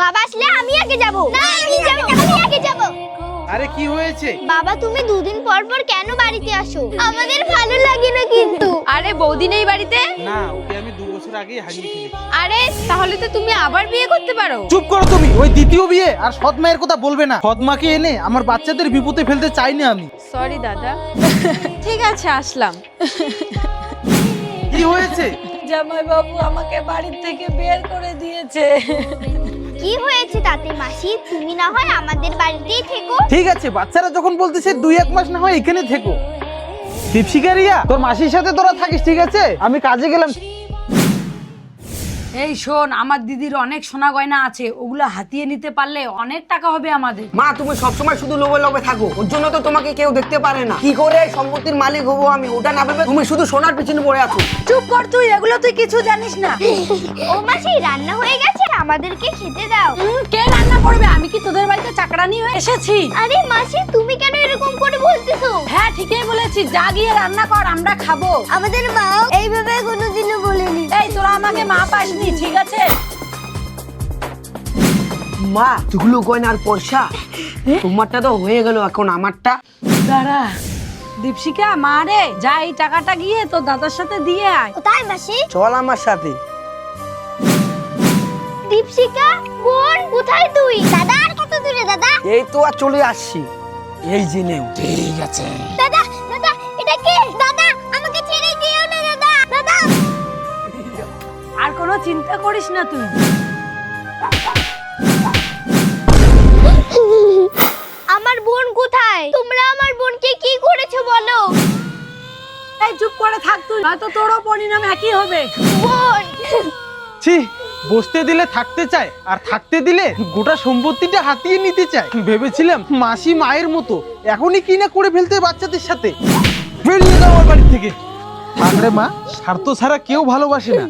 বাবা আসলে আমি আগে যাব। না আমি যাব, আমি আগে যাব। আরে কি হয়েছে? বাবা তুমি দুদিন পর পর কেন বাড়িতে আসো? আমাদের ভালো লাগে না কিন্তু। আরে বৌদি নেই বাড়িতে? না, ওকে আমি 2 বছর আগেই হারিয়ে ফেলেছি। আরে তাহলে তো তুমি আবার বিয়ে করতে পারো। চুপ করো তুমি, ওই দ্বিতীয় বিয়ে আর সৎ মায়ের কথা বলবে না। সৎ মাকে এনে আমার বাচ্চাদের বিপদে ফেলতে চাই না আমি। সরি দাদা। ঠিক আছে আসলাম। কি হয়েছে? জামাই বাবু আমাকে বাড়ি থেকে বের করে দিয়েছে। কি হয়েছে তাতে মাসি? তুমি না হয় আমাদের বাড়িতেই থেকো। ঠিক আছে, বাচ্চারা যখন বলতেছে 2-1 মাস না হয় এখানে থেকো। দীপশিকারিয়া, তোর মাসির সাথে তোরা থাকিস, ঠিক আছে? আমি কাজে গেলাম। এই শোন, আমার দিদির অনেক সোনা গয়না আছে, ওগুলো হাতিয়ে নিতে পারলে অনেক টাকা হবে আমাদের। মা, তুমি সবসময় শুধু লোভে লোভে থাকো, ওর জন্য তো তোমাকে কেউ দেখতে পারে না। কি করে এই সম্পত্তির মালিক হবো আমি, ওটা না ভেবে তুমি শুধু সোনার পিছনে পড়ে আছো। চুপ কর তুই, এগুলো তুই কিছু জানিস না। ও মাসি, রান্না হয়ে গেছে, আমাদেরকে খেতে দাও। কে রান্না করবে? আমি কি তোদের বাড়িতে চাকরানি হয়ে এসেছি? আরে মাসি, তুমি কেন এরকম করে বলতেছো? হ্যাঁ ঠিকই বলেছি, যা গিয়ে রান্না কর, আমরা খাবো। আমাদের মাও এইভাবে কোনোদিনও বলেনি। এই তোরা আমাকে মা পাসনি, ঠিক আছে? মা, তুগুলো গয়নার পয়সা তোমারটা তো হয়ে গেল, এখন আমারটা। দাঁড়া দীপশিকা, মা রে, যা এই টাকাটা গিয়ে তোর দাদার সাথে দিয়ে আয়। কোথায় মাসি? চল আমার সাথে। দীপশিকা বোন, কোথায় তুই? দাদা আর কত দূরে দাদা? এই তো আর চলে আসছি, এই যে নেও। ঠিক আছে। দাদা দাদা, এটা কে? দাদা আমাকে ছেড়ে দিও না দাদা। দাদা আর কোনো চিন্তা করিস না তুই। আমার বোন কোথায়? তোমরা আমার বোনকে কি করেছো বলো? এই চুপ করে থাক তুই, নয়তো তোরও পরিণাম একই হবে। বোন ছি, বসতে দিলে থাকতে চায়, আর থাকতে দিলে গোটা সম্পত্তিটা হাতিয়ে নিতে চায়। ভেবেছিলাম মাসি মায়ের মতো, এখনই কি না করে ফেলতে বাচ্চাদের সাথে। বেরিয়ে যাও আমার বাড়ি থেকে। থাক রে মা, স্বার্থ ছাড়া কেউ ভালোবাসে না।